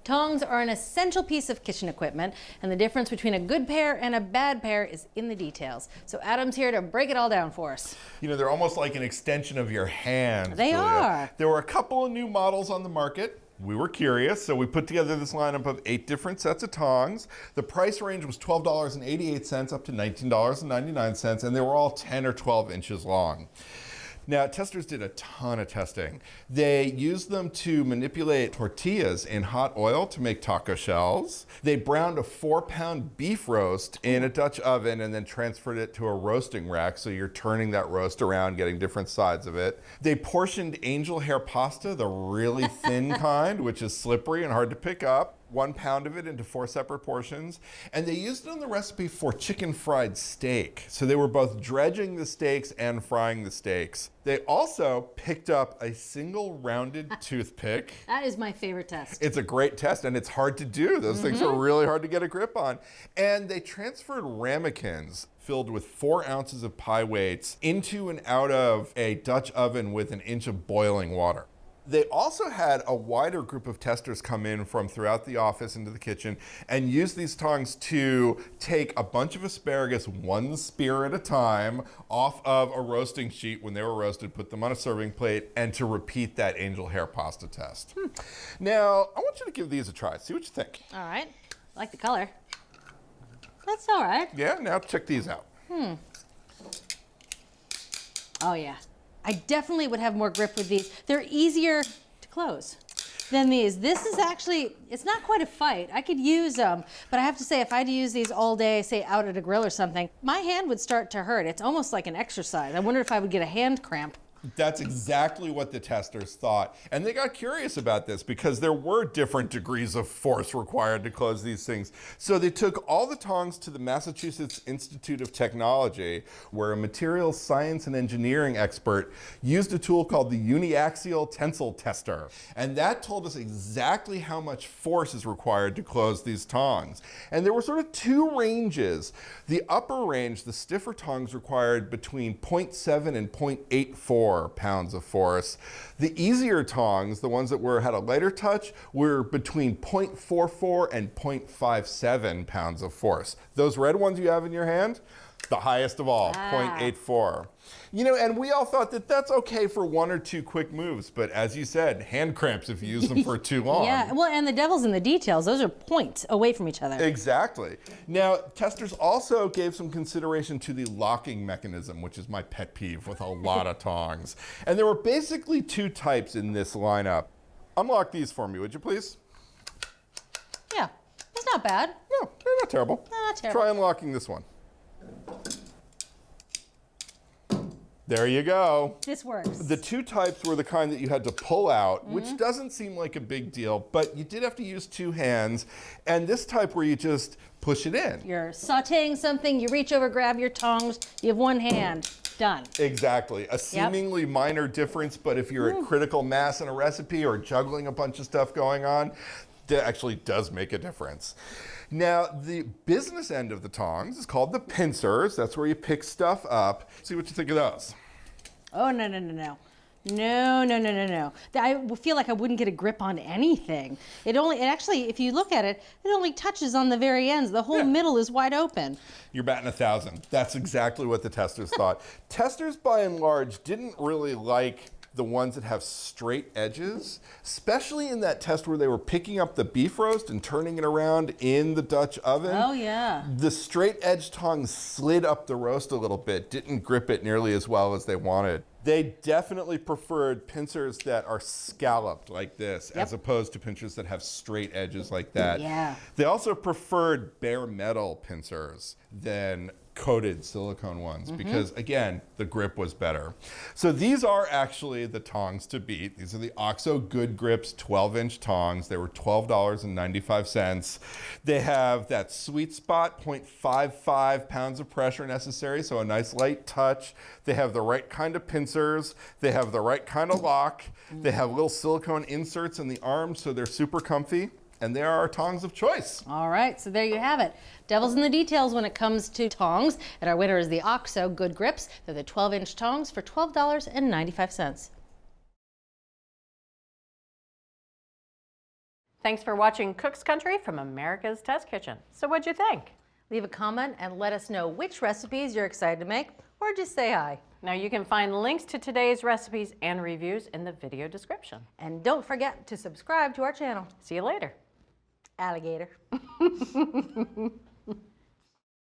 Tongs are an essential piece of kitchen equipment, and the difference between a good pair and a bad pair is in the details. So Adam's here to break it all down for us. You know, they're almost like an extension of your hands, They Julia. are. There were a couple of new models on the market. We were curious, so we put together this lineup of 8 different sets of tongs. The price range was $12.88 up to $19.99, and they were all 10 or 12 inches long. Now, testers did a ton of testing. They used them to manipulate tortillas in hot oil to make taco shells. They browned a 4-pound beef roast in a Dutch oven and then transferred it to a roasting rack, so you're turning that roast around, getting different sides of it. They portioned angel hair pasta, the really thin kind, which is slippery and hard to pick up. 1 pound of it into 4 separate portions. And they used it on the recipe for chicken fried steak. So they were both dredging the steaks and frying the steaks. They also picked up a single rounded toothpick. That is my favorite test. It's a great test, and it's hard to do. Those things are really hard to get a grip on. And they transferred ramekins filled with 4 ounces of pie weights into and out of a Dutch oven with 1 inch of boiling water. They also had a wider group of testers come in from throughout the office into the kitchen and use these tongs to take a bunch of asparagus 1 spear at a time off of a roasting sheet when they were roasted, put them on a serving plate, and to repeat that angel hair pasta test. Now, I want you to give these a try. See what you think. All right. I like the color. That's all right. Yeah, now check these out. Oh, yeah. I definitely would have more grip with these. They're easier to close than these. This is actually, it's not quite a fight. I could use them, but I have to say, if I had to use these all day, say out at a grill or something, my hand would start to hurt. It's almost like an exercise. I wonder if I would get a hand cramp. That's exactly what the testers thought. And they got curious about this because there were different degrees of force required to close these things. So they took all the tongs to the Massachusetts Institute of Technology, where a materials science and engineering expert used a tool called the Uniaxial tensile tester. And that told us exactly how much force is required to close these tongs. And there were sort of 2 ranges. The upper range, the stiffer tongs, required between 0.7 and 0.84 pounds of force. The easier tongs, the ones that had a lighter touch, were between 0.44 and 0.57 pounds of force. Those red ones you have in your hand, the highest of all, 0.84. You know, and we all thought that that's okay for 1 or 2 quick moves, but as you said, hand cramps if you use them for too long. Yeah, well, and the devil's in the details. Those are points away from each other. Exactly. Now, testers also gave some consideration to the locking mechanism, which is my pet peeve with a lot of tongs. And there were basically 2 types in this lineup. Unlock these for me, would you please? Yeah, it's not bad. No, they're not terrible. Not terrible. Try unlocking this one. There you go. This works. The 2 types were the kind that you had to pull out, which doesn't seem like a big deal, but you did have to use 2 hands. And this type where you just push it in. You're sauteing something, you reach over, grab your tongs, you have 1 hand, done. Exactly. A seemingly minor difference, but if you're at critical mass in a recipe or juggling a bunch of stuff going on, that actually does make a difference. Now, the business end of the tongs is called the pincers. That's where you pick stuff up. See what you think of those. Oh, no, no, no, no. No, no, no, no, no. I feel like I wouldn't get a grip on anything. It actually, if you look at it, it only touches on the very ends. The whole middle is wide open. You're batting 1,000. That's exactly what the testers thought. Testers, by and large, didn't really like the ones that have straight edges, especially in that test where they were picking up the beef roast and turning it around in the Dutch oven. Oh, yeah. The straight edge tongs slid up the roast a little bit, didn't grip it nearly as well as they wanted. They definitely preferred pincers that are scalloped like this, as opposed to pincers that have straight edges like that. Yeah. They also preferred bare metal pincers than coated silicone ones because, again, the grip was better. So these are actually the tongs to beat. These are the OXO Good Grips 12-inch tongs. They were $12.95. They have that sweet spot, 0.55 pounds of pressure necessary, so a nice light touch. They have the right kind of pincers. They have the right kind of lock. They have little silicone inserts in the arms, so they're super comfy. And they are our tongs of choice. All right, so there you have it. Devil's in the details when it comes to tongs. And our winner is the OXO Good Grips. They're the 12-inch tongs for $12.95. Thanks for watching Cook's Country from America's Test Kitchen. So what'd you think? Leave a comment and let us know which recipes you're excited to make, or just say hi. Now you can find links to today's recipes and reviews in the video description. And don't forget to subscribe to our channel. See you later. Alligator.